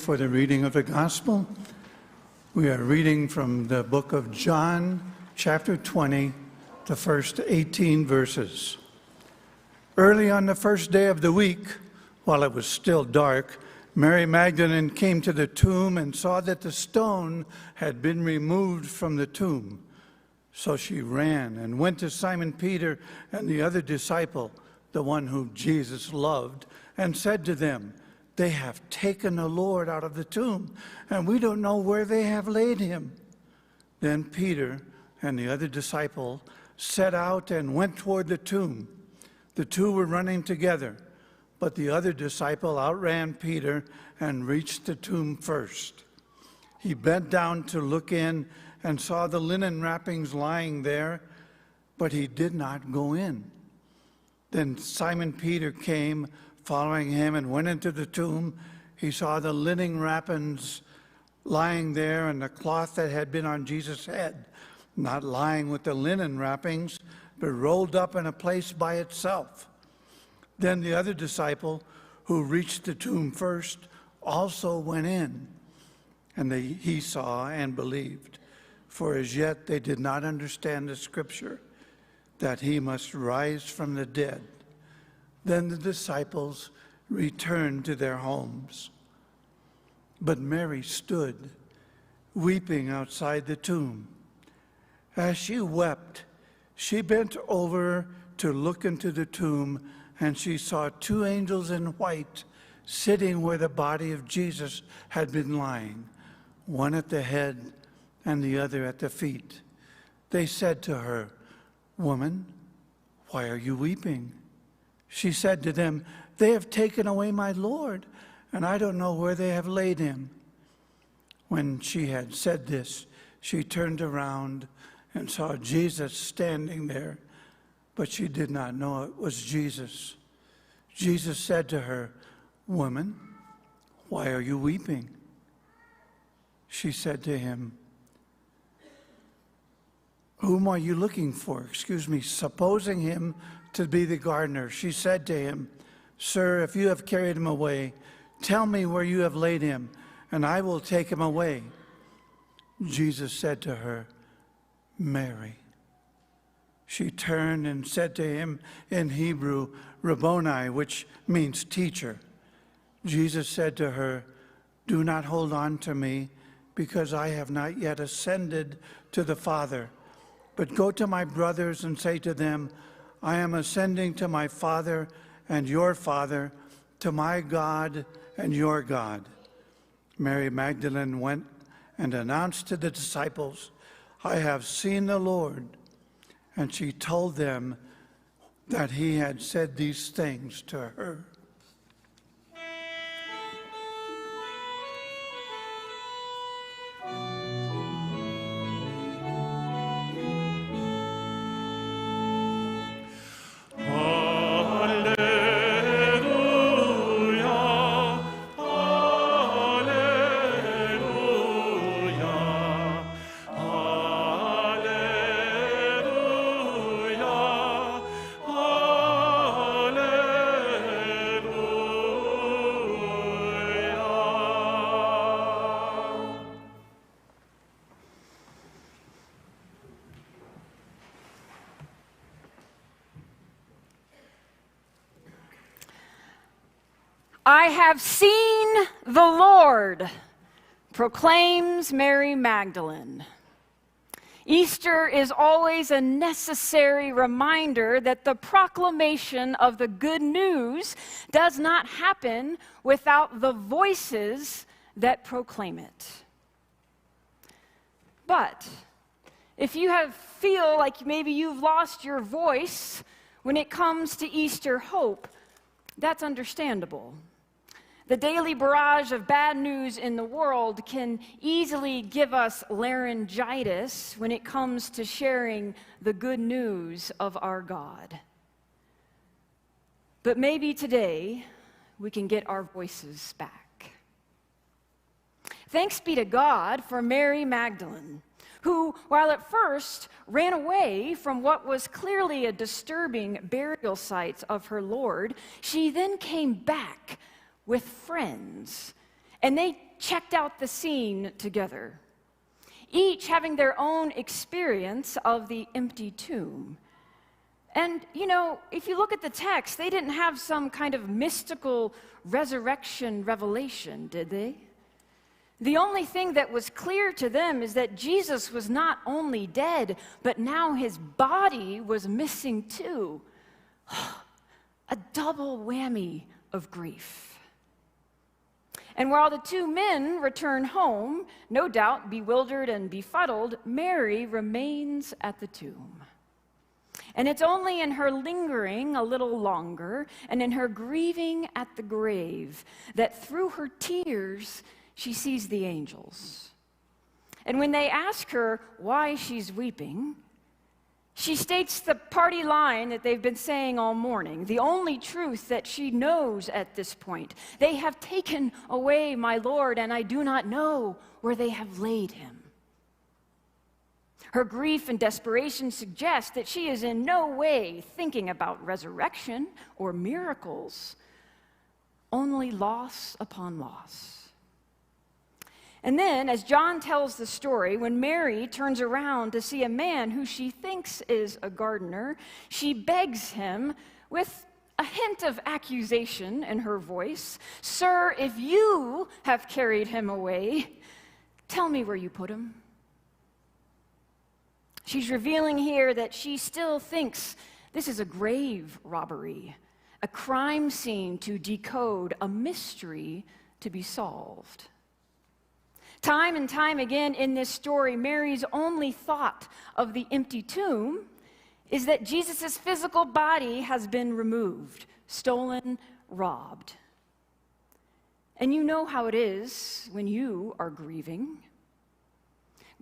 For the reading of the gospel, we are reading from the book of John, chapter 20, the first 18 verses. Early on the first day of the week, while it was still dark, Mary Magdalene came to the tomb and saw that the stone had been removed from the tomb. So she ran and went to Simon Peter and the other disciple, the one whom Jesus loved, and said to them, "They have taken the Lord out of the tomb, and we don't know where they have laid him." Then Peter and the other disciple set out and went toward the tomb. The two were running together, but the other disciple outran Peter and reached the tomb first. He bent down to look in and saw the linen wrappings lying there, but he did not go in. Then Simon Peter came, following him, and went into the tomb. He saw the linen wrappings lying there and the cloth that had been on Jesus' head, not lying with the linen wrappings, but rolled up in a place by itself. Then the other disciple, who reached the tomb first, also went in, and he saw and believed, for as yet they did not understand the scripture, that he must rise from the dead. Then the disciples returned to their homes. But Mary stood, weeping outside the tomb. As she wept, she bent over to look into the tomb, and she saw two angels in white sitting where the body of Jesus had been lying, one at the head and the other at the feet. They said to her, "Woman, why are you weeping?" She said to them, "They have taken away my Lord, and I don't know where they have laid him." When she had said this, she turned around and saw Jesus standing there, but she did not know it was Jesus. Jesus said to her, "Woman, why are you weeping?" She said to him, "Whom are you looking for?" Supposing him to be the gardener. She said to him, "Sir, if you have carried him away, tell me where you have laid him, and I will take him away." Jesus said to her, "Mary." She turned and said to him in Hebrew, "Rabboni," which means teacher. Jesus said to her, "Do not hold on to me, because I have not yet ascended to the Father. But go to my brothers and say to them, I am ascending to my Father and your Father, to my God and your God." Mary Magdalene went and announced to the disciples, "I have seen the Lord." And she told them that he had said these things to her. "I have seen the Lord," proclaims Mary Magdalene. Easter is always a necessary reminder that the proclamation of the good news does not happen without the voices that proclaim it. But if you feel like maybe you've lost your voice when it comes to Easter hope, that's understandable. The daily barrage of bad news in the world can easily give us laryngitis when it comes to sharing the good news of our God. But maybe today we can get our voices back. Thanks be to God for Mary Magdalene, who, while at first ran away from what was clearly a disturbing burial site of her Lord, she then came back with friends, and they checked out the scene together, each having their own experience of the empty tomb. And, if you look at the text, they didn't have some kind of mystical resurrection revelation, did they? The only thing that was clear to them is that Jesus was not only dead, but now his body was missing too. A double whammy of grief. And while the two men return home, no doubt bewildered and befuddled, Mary remains at the tomb. And it's only in her lingering a little longer and in her grieving at the grave that through her tears she sees the angels. And when they ask her why she's weeping, she states the party line that they've been saying all morning, the only truth that she knows at this point. They have taken away my Lord, and I do not know where they have laid him. Her grief and desperation suggest that she is in no way thinking about resurrection or miracles, only loss upon loss. And then, as John tells the story, when Mary turns around to see a man who she thinks is a gardener, she begs him with a hint of accusation in her voice, "Sir, if you have carried him away, tell me where you put him." She's revealing here that she still thinks this is a grave robbery, a crime scene to decode, a mystery to be solved. Time and time again in this story, Mary's only thought of the empty tomb is that Jesus' physical body has been removed, stolen, robbed. And you know how it is when you are grieving.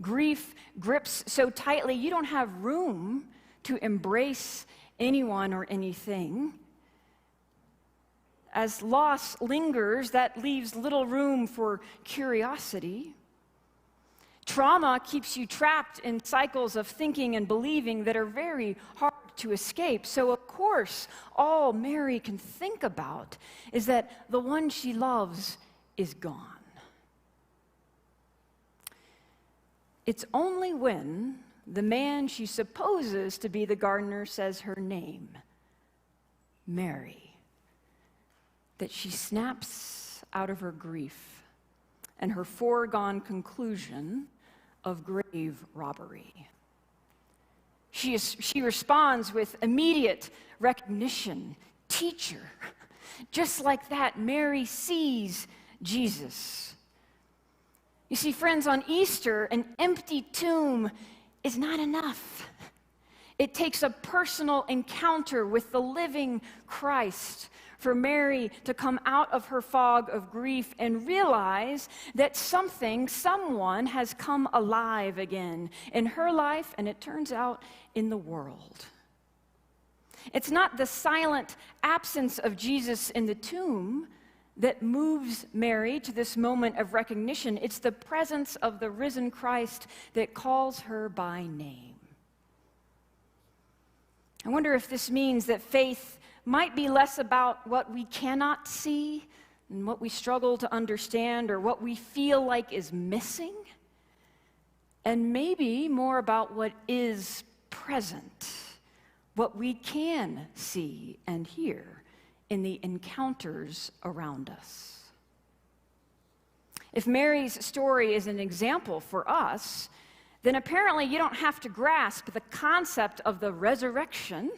Grief grips so tightly you don't have room to embrace anyone or anything. As loss lingers, that leaves little room for curiosity. Trauma keeps you trapped in cycles of thinking and believing that are very hard to escape. So, of course, all Mary can think about is that the one she loves is gone. It's only when the man she supposes to be the gardener says her name, Mary, that she snaps out of her grief and her foregone conclusion of grave robbery. She responds with immediate recognition. Teacher. Just like that, Mary sees Jesus. You see, friends, on Easter, an empty tomb is not enough. It takes a personal encounter with the living Christ for Mary to come out of her fog of grief and realize that someone has come alive again in her life, and it turns out in the world. It's not the silent absence of Jesus in the tomb that moves Mary to this moment of recognition. It's the presence of the risen Christ that calls her by name. I wonder if this means that faith might be less about what we cannot see and what we struggle to understand or what we feel like is missing, and maybe more about what is present, what we can see and hear in the encounters around us. If Mary's story is an example for us, then apparently you don't have to grasp the concept of the resurrection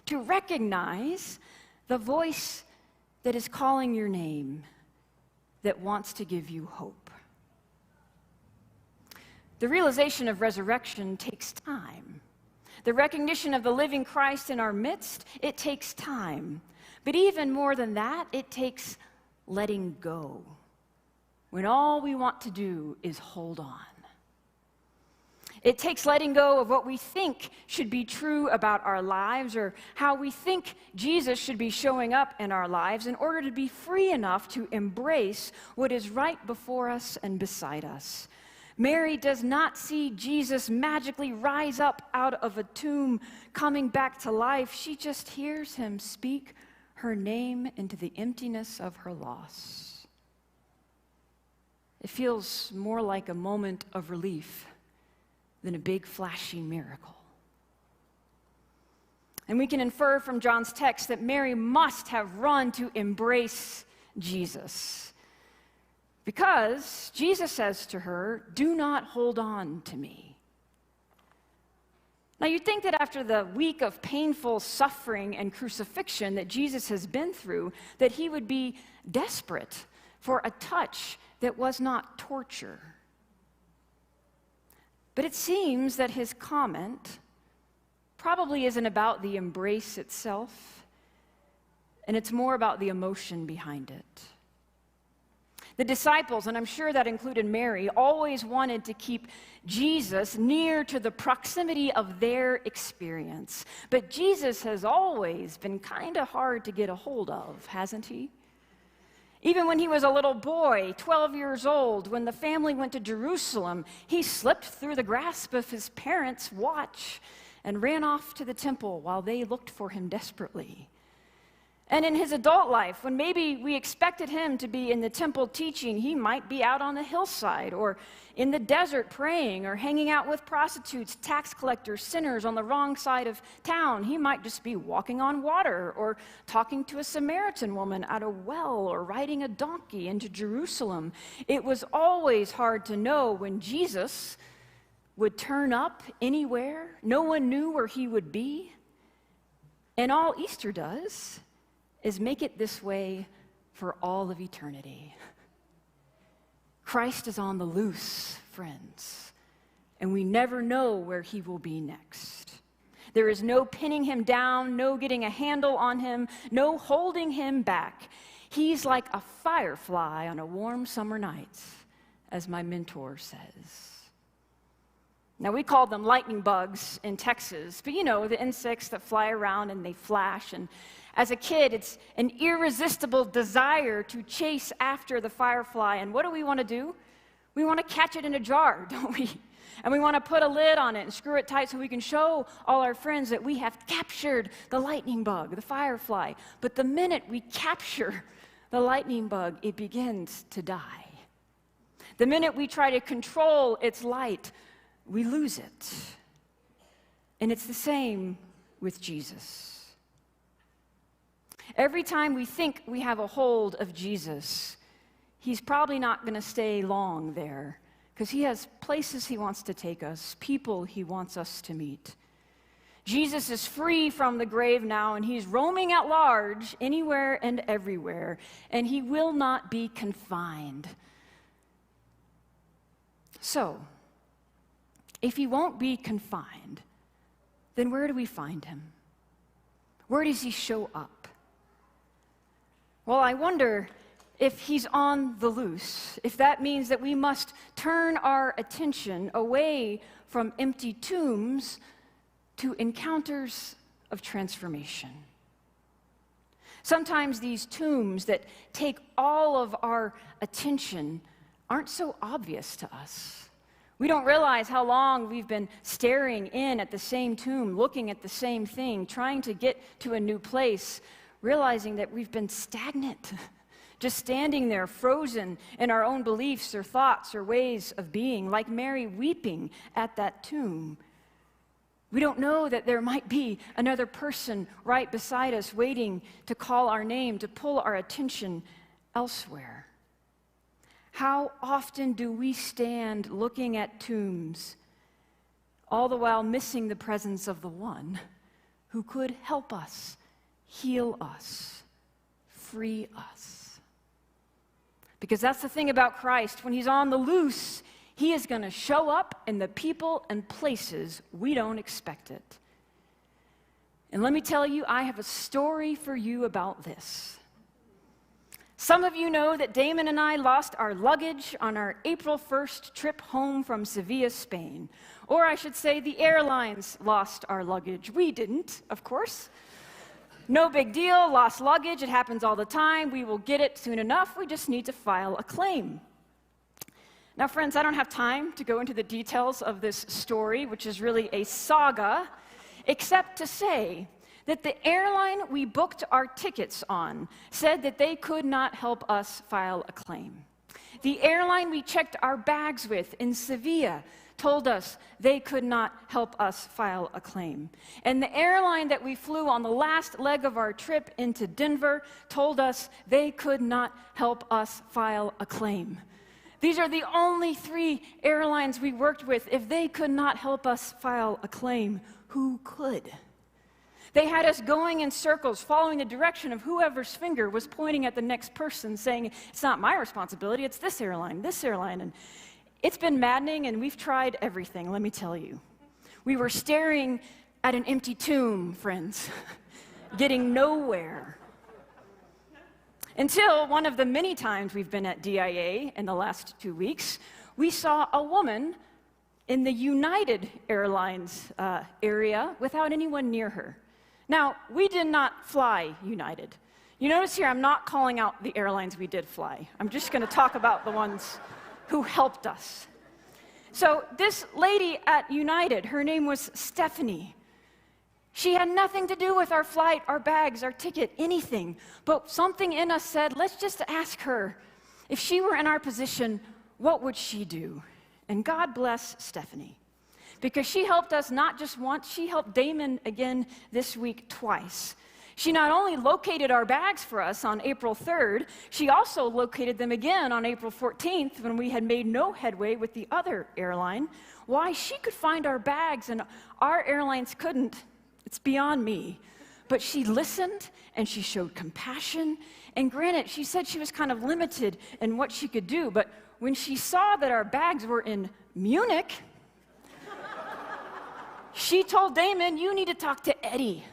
to recognize the voice that is calling your name, that wants to give you hope. The realization of resurrection takes time. The recognition of the living Christ in our midst, it takes time. But even more than that, it takes letting go, when all we want to do is hold on. It takes letting go of what we think should be true about our lives or how we think Jesus should be showing up in our lives in order to be free enough to embrace what is right before us and beside us. Mary does not see Jesus magically rise up out of a tomb coming back to life. She just hears him speak her name into the emptiness of her loss. it feels more like a moment of relief than a big flashy miracle. And we can infer from John's text that Mary must have run to embrace Jesus, because Jesus says to her, "Do not hold on to me." Now, you'd think that after the week of painful suffering and crucifixion that Jesus has been through, that he would be desperate for a touch that was not torture. But it seems that his comment probably isn't about the embrace itself, and it's more about the emotion behind it. The disciples, and I'm sure that included Mary, always wanted to keep Jesus near to the proximity of their experience. But Jesus has always been kind of hard to get a hold of, hasn't he? Even when he was a little boy, 12 years old, when the family went to Jerusalem, he slipped through the grasp of his parents' watch and ran off to the temple while they looked for him desperately. And in his adult life, when maybe we expected him to be in the temple teaching, he might be out on the hillside or in the desert praying or hanging out with prostitutes, tax collectors, sinners on the wrong side of town. He might just be walking on water or talking to a Samaritan woman at a well or riding a donkey into Jerusalem. It was always hard to know when Jesus would turn up anywhere. No one knew where he would be. And all Easter does is make it this way for all of eternity. Christ is on the loose, friends, and we never know where he will be next. There is no pinning him down, no getting a handle on him, no holding him back. He's like a firefly on a warm summer night, as my mentor says. Now, we call them lightning bugs in Texas, but you know, the insects that fly around and they flash. And as a kid, it's an irresistible desire to chase after the firefly. And what do we want to do? We want to catch it in a jar, don't we? And we want to put a lid on it and screw it tight so we can show all our friends that we have captured the lightning bug, the firefly. But the minute we capture the lightning bug, it begins to die. The minute we try to control its light, we lose it. And it's the same with Jesus. Every time we think we have a hold of Jesus, he's probably not going to stay long there, because he has places he wants to take us, people he wants us to meet. Jesus is free from the grave now, and he's roaming at large anywhere and everywhere, and he will not be confined. So, if he won't be confined, then where do we find him? Where does he show up? Well, I wonder if he's on the loose, if that means that we must turn our attention away from empty tombs to encounters of transformation. Sometimes these tombs that take all of our attention aren't so obvious to us. We don't realize how long we've been staring in at the same tomb, looking at the same thing, trying to get to a new place, realizing that we've been stagnant, just standing there frozen in our own beliefs or thoughts or ways of being, like Mary weeping at that tomb. We don't know that there might be another person right beside us waiting to call our name, to pull our attention elsewhere. How often do we stand looking at tombs, all the while missing the presence of the one who could help us, heal us, free us? Because that's the thing about Christ. When he's on the loose, he is going to show up in the people and places we don't expect it. And let me tell you, I have a story for you about this. Some of you know that Damon and I lost our luggage on our April 1st trip home from Sevilla, Spain. Or I should say the airlines lost our luggage. We didn't, of course. No big deal, lost luggage, it happens all the time. We will get it soon enough. We just need to file a claim. Now, friends, I don't have time to go into the details of this story, which is really a saga, except to say that the airline we booked our tickets on said that they could not help us file a claim. The airline we checked our bags with in Sevilla told us they could not help us file a claim. And the airline that we flew on the last leg of our trip into Denver told us they could not help us file a claim. These are the only 3 airlines we worked with. If they could not help us file a claim, who could? They had us going in circles, following the direction of whoever's finger was pointing at the next person, saying, it's not my responsibility, it's this airline. And it's been maddening, and we've tried everything, let me tell you. We were staring at an empty tomb, friends, getting nowhere. Until one of the many times we've been at DIA in the last 2 weeks, we saw a woman in the United Airlines area without anyone near her. Now, we did not fly United. You notice here I'm not calling out the airlines we did fly. I'm just going to talk about the ones who helped us. So this lady at United, her name was Stephanie. She had nothing to do with our flight, our bags, our ticket, anything. But something in us said, let's just ask her, if she were in our position, what would she do? And God bless Stephanie, because she helped us not just once, she helped Damon again this week twice. She not only located our bags for us on April 3rd, she also located them again on April 14th when we had made no headway with the other airline. Why she could find our bags and our airlines couldn't, it's beyond me. But she listened and she showed compassion. And granted, she said she was kind of limited in what she could do, but when she saw that our bags were in Munich, she told Damon, you need to talk to Eddie.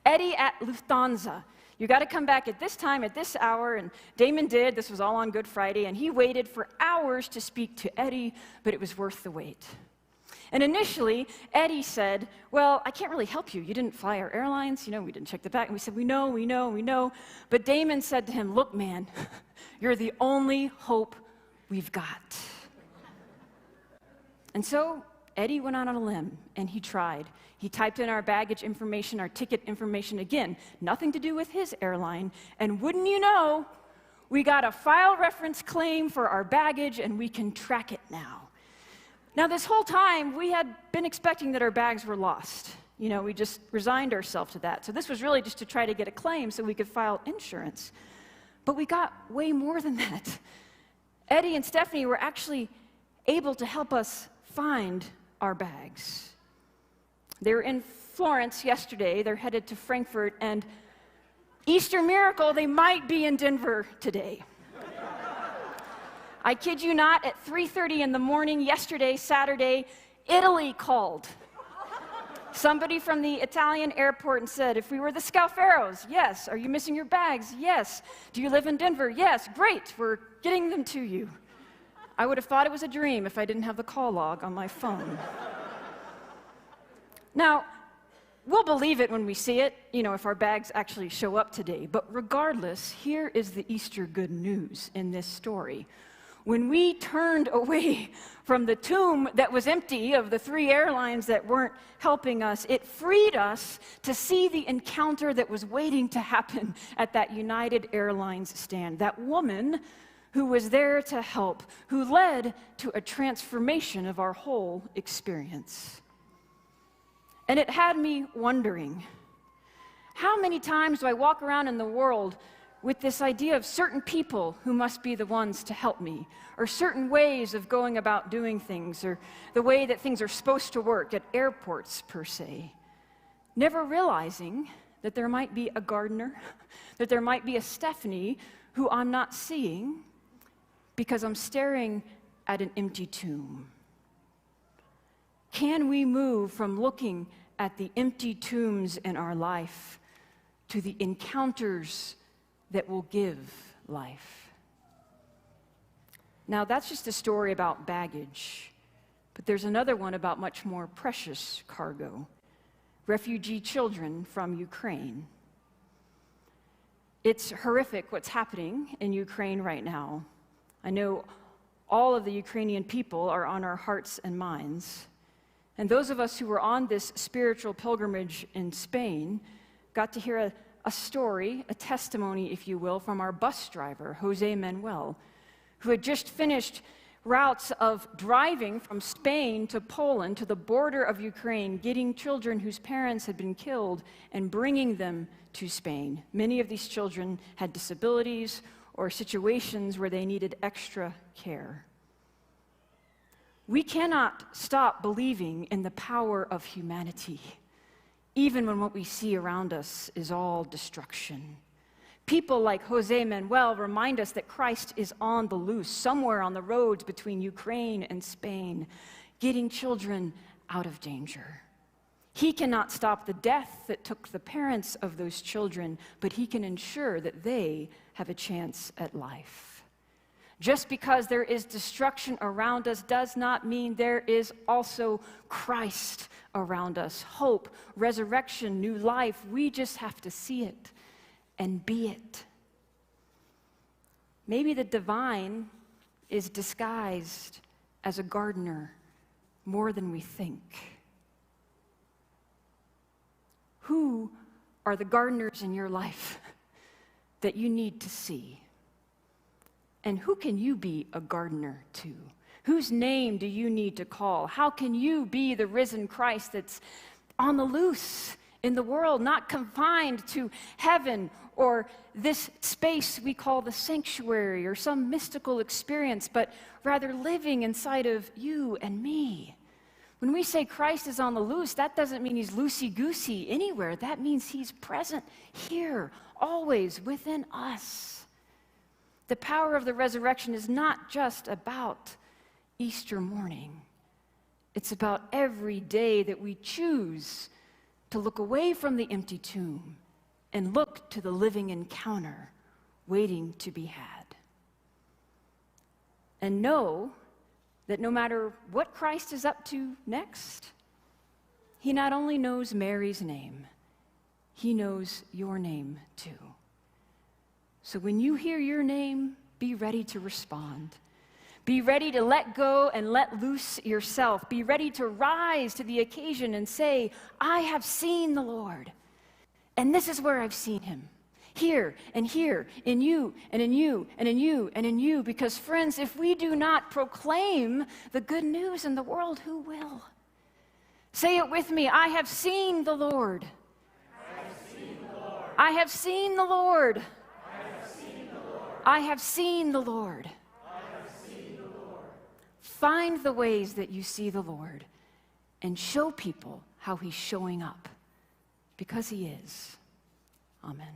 Eddie at Lufthansa. You got to come back at this time, at this hour. And Damon did. This was all on Good Friday. And he waited for hours to speak to Eddie, but it was worth the wait. And initially, Eddie said, well, I can't really help you. You didn't fly our airlines. We didn't check the bag. And we said, we know. But Damon said to him, look, man, you're the only hope we've got. And so Eddie went out on a limb, and he tried. He typed in our baggage information, our ticket information again, nothing to do with his airline, and wouldn't you know, we got a file reference claim for our baggage, and we can track it now. Now, this whole time, we had been expecting that our bags were lost. We just resigned ourselves to that. So this was really just to try to get a claim so we could file insurance. But we got way more than that. Eddie and Stephanie were actually able to help us find our bags. They were in Florence yesterday. They're headed to Frankfurt, and Easter miracle, they might be in Denver today. I kid you not, at 3:30 in the morning yesterday, Saturday, Italy called. Somebody from the Italian airport and said, if we were the Scalfaros, yes. Are you missing your bags? Yes. Do you live in Denver? Yes. Great, we're getting them to you. I would have thought it was a dream if I didn't have the call log on my phone. Now, we'll believe it when we see it, if our bags actually show up today. But regardless, here is the Easter good news in this story. When we turned away from the tomb that was empty of the 3 airlines that weren't helping us, it freed us to see the encounter that was waiting to happen at that United Airlines stand. That woman who was there to help, who led to a transformation of our whole experience. And it had me wondering, how many times do I walk around in the world with this idea of certain people who must be the ones to help me, or certain ways of going about doing things, or the way that things are supposed to work at airports, per se, never realizing that there might be a gardener, that there might be a Stephanie who I'm not seeing because I'm staring at an empty tomb. Can we move from looking at the empty tombs in our life to the encounters that will give life? Now, that's just a story about baggage, but there's another one about much more precious cargo: refugee children from Ukraine. It's horrific what's happening in Ukraine right now. I know all of the Ukrainian people are on our hearts and minds. And those of us who were on this spiritual pilgrimage in Spain got to hear a story, a testimony, if you will, from our bus driver, Jose Manuel, who had just finished routes of driving from Spain to Poland to the border of Ukraine, getting children whose parents had been killed and bringing them to Spain. Many of these children had disabilities or situations where they needed extra care. We cannot stop believing in the power of humanity, even when what we see around us is all destruction. People like Jose Manuel remind us that Christ is on the loose, somewhere on the roads between Ukraine and Spain, getting children out of danger. He cannot stop the death that took the parents of those children, but he can ensure that they have a chance at life. Just because there is destruction around us does not mean there is also Christ around us. Hope, resurrection, new life. We just have to see it and be it. Maybe the divine is disguised as a gardener more than we think. Who are the gardeners in your life that you need to see? And who can you be a gardener to? Whose name do you need to call? How can you be the risen Christ that's on the loose in the world, not confined to heaven or this space we call the sanctuary or some mystical experience, but rather living inside of you and me? When we say Christ is on the loose, that doesn't mean he's loosey-goosey anywhere. That means he's present here, always within us. The power of the resurrection is not just about Easter morning. It's about every day that we choose to look away from the empty tomb and look to the living encounter waiting to be had. And know that no matter what Christ is up to next, he not only knows Mary's name, he knows your name too. So when you hear your name, be ready to respond. Be ready to let go and let loose yourself. Be ready to rise to the occasion and say, I have seen the Lord. And this is where I've seen him. Here and here, in you and in you and in you and in you. Because friends, if we do not proclaim the good news in the world, who will? Say it with me. I have seen the Lord. I have seen the Lord. I have seen the Lord. I have seen the Lord. I have seen the Lord. I have seen the Lord. Find the ways that you see the Lord and show people how he's showing up, because he is. Amen.